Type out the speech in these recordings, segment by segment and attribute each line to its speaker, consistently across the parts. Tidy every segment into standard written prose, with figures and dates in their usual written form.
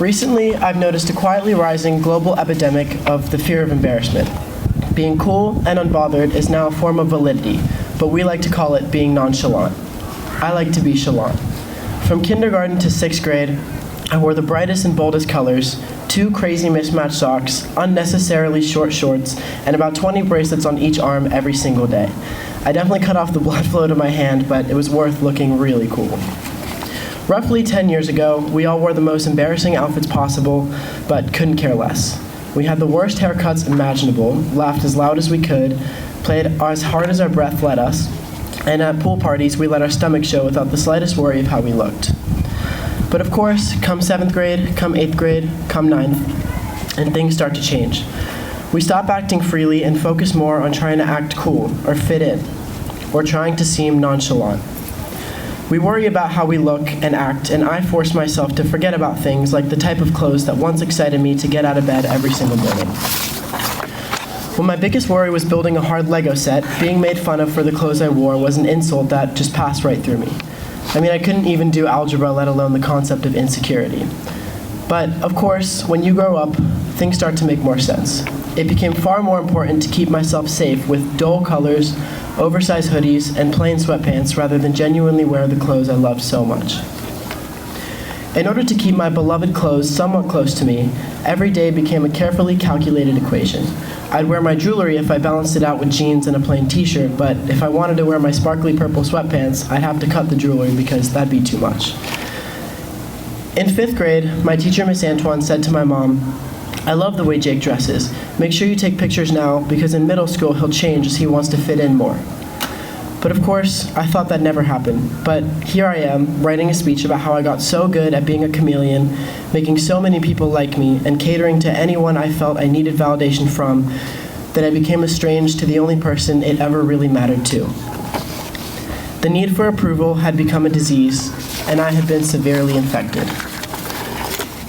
Speaker 1: Recently, I've noticed a quietly rising global epidemic of the fear of embarrassment. Being cool and unbothered is now a form of validity, but we like to call it being nonchalant. I like to be chalant. From kindergarten to 6th grade, I wore the brightest and boldest colors, 2 crazy mismatched socks, unnecessarily short shorts, and about 20 bracelets on each arm every single day. I definitely cut off the blood flow to my hand, but it was worth looking really cool. Roughly 10 years ago, we all wore the most embarrassing outfits possible, but couldn't care less. We had the worst haircuts imaginable, laughed as loud as we could, played as hard as our breath let us, and at pool parties, we let our stomachs show without the slightest worry of how we looked. But of course, come 7th grade, come 8th grade, come 9th, and things start to change. We stop acting freely and focus more on trying to act cool or fit in, or trying to seem nonchalant. We worry about how we look and act, and I force myself to forget about things like the type of clothes that once excited me to get out of bed every single morning. When my biggest worry was building a hard Lego set, being made fun of for the clothes I wore was an insult that just passed right through me. I mean, I couldn't even do algebra, let alone the concept of insecurity. But, of course, when you grow up, things start to make more sense. It became far more important to keep myself safe with dull colors, oversized hoodies, and plain sweatpants rather than genuinely wear the clothes I loved so much. In order to keep my beloved clothes somewhat close to me, every day became a carefully calculated equation. I'd wear my jewelry if I balanced it out with jeans and a plain t-shirt, but if I wanted to wear my sparkly purple sweatpants, I'd have to cut the jewelry because that'd be too much. In 5th grade, my teacher, Miss Antoine, said to my mom, "I love the way Jake dresses. Make sure you take pictures now because in middle school he'll change as he wants to fit in more." But of course, I thought that never happened. But here I am, writing a speech about how I got so good at being a chameleon, making so many people like me, and catering to anyone I felt I needed validation from, that I became estranged to the only person it ever really mattered to. The need for approval had become a disease, and I had been severely infected.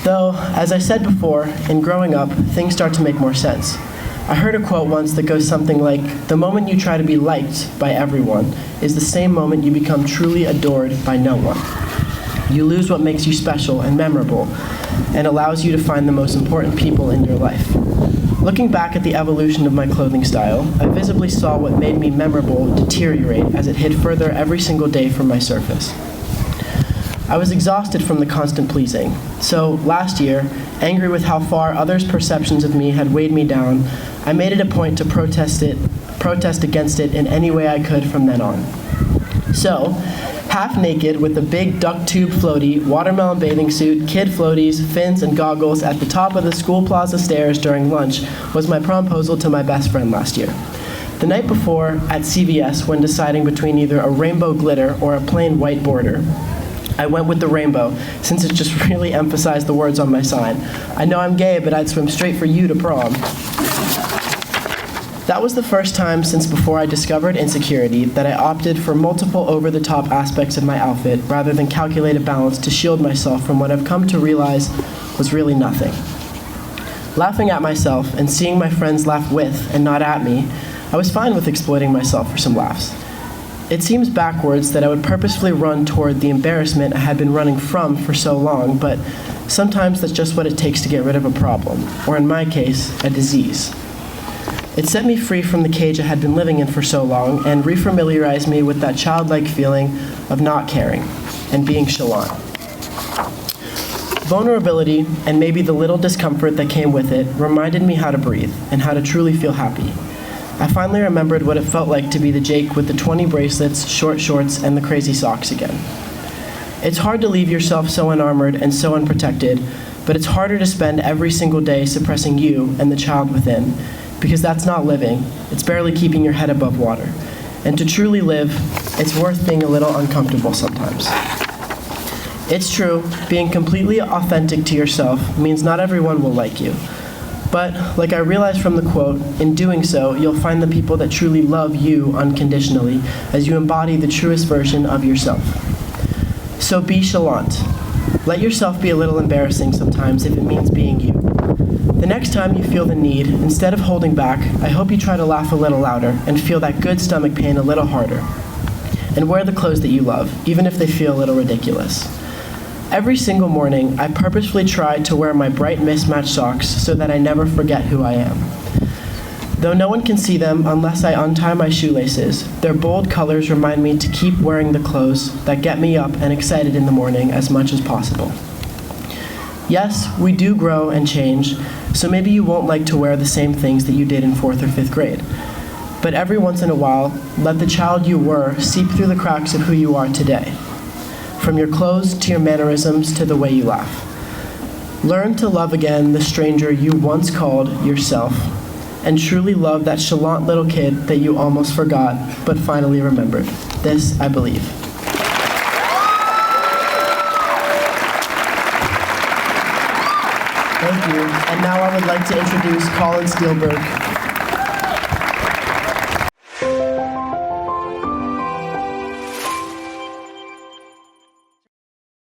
Speaker 1: Though, as I said before, in growing up, things start to make more sense. I heard a quote once that goes something like, "The moment you try to be liked by everyone is the same moment you become truly adored by no one." You lose what makes you special and memorable and allows you to find the most important people in your life. Looking back at the evolution of my clothing style, I visibly saw what made me memorable deteriorate as it hid further every single day from my surface. I was exhausted from the constant pleasing. So last year, angry with how far others' perceptions of me had weighed me down, I made it a point to protest against it in any way I could from then on. So, half naked with a big duck tube floaty, watermelon bathing suit, kid floaties, fins, and goggles at the top of the school plaza stairs during lunch was my promposal to my best friend last year. The night before, at CVS, when deciding between either a rainbow glitter or a plain white border, I went with the rainbow, since it just really emphasized the words on my sign. "I know I'm gay, but I'd swim straight for you to prom." That was the first time since before I discovered insecurity that I opted for multiple over-the-top aspects of my outfit rather than calculated balance to shield myself from what I've come to realize was really nothing. Laughing at myself and seeing my friends laugh with and not at me, I was fine with exploiting myself for some laughs. It seems backwards that I would purposefully run toward the embarrassment I had been running from for so long, but sometimes that's just what it takes to get rid of a problem, or in my case, a disease. It set me free from the cage I had been living in for so long and refamiliarized me with that childlike feeling of not caring and being chalant. Vulnerability, and maybe the little discomfort that came with it, reminded me how to breathe and how to truly feel happy. I finally remembered what it felt like to be the Jake with the 20 bracelets, short shorts, and the crazy socks again. It's hard to leave yourself so unarmored and so unprotected, but it's harder to spend every single day suppressing you and the child within, because that's not living. It's barely keeping your head above water. And to truly live, it's worth being a little uncomfortable sometimes. It's true, being completely authentic to yourself means not everyone will like you. But, like I realized from the quote, in doing so, you'll find the people that truly love you unconditionally as you embody the truest version of yourself. So be chalant. Let yourself be a little embarrassing sometimes if it means being you. The next time you feel the need, instead of holding back, I hope you try to laugh a little louder and feel that good stomach pain a little harder. And wear the clothes that you love, even if they feel a little ridiculous. Every single morning, I purposefully try to wear my bright mismatched socks so that I never forget who I am. Though no one can see them unless I untie my shoelaces, their bold colors remind me to keep wearing the clothes that get me up and excited in the morning as much as possible. Yes, we do grow and change, so maybe you won't like to wear the same things that you did in 4th or 5th grade. But every once in a while, let the child you were seep through the cracks of who you are today. From your clothes to your mannerisms to the way you laugh. Learn to love again the stranger you once called yourself, and truly love that chalant little kid that you almost forgot, but finally remembered. This, I believe. Thank you. And now I would like to introduce Colin Steelberg,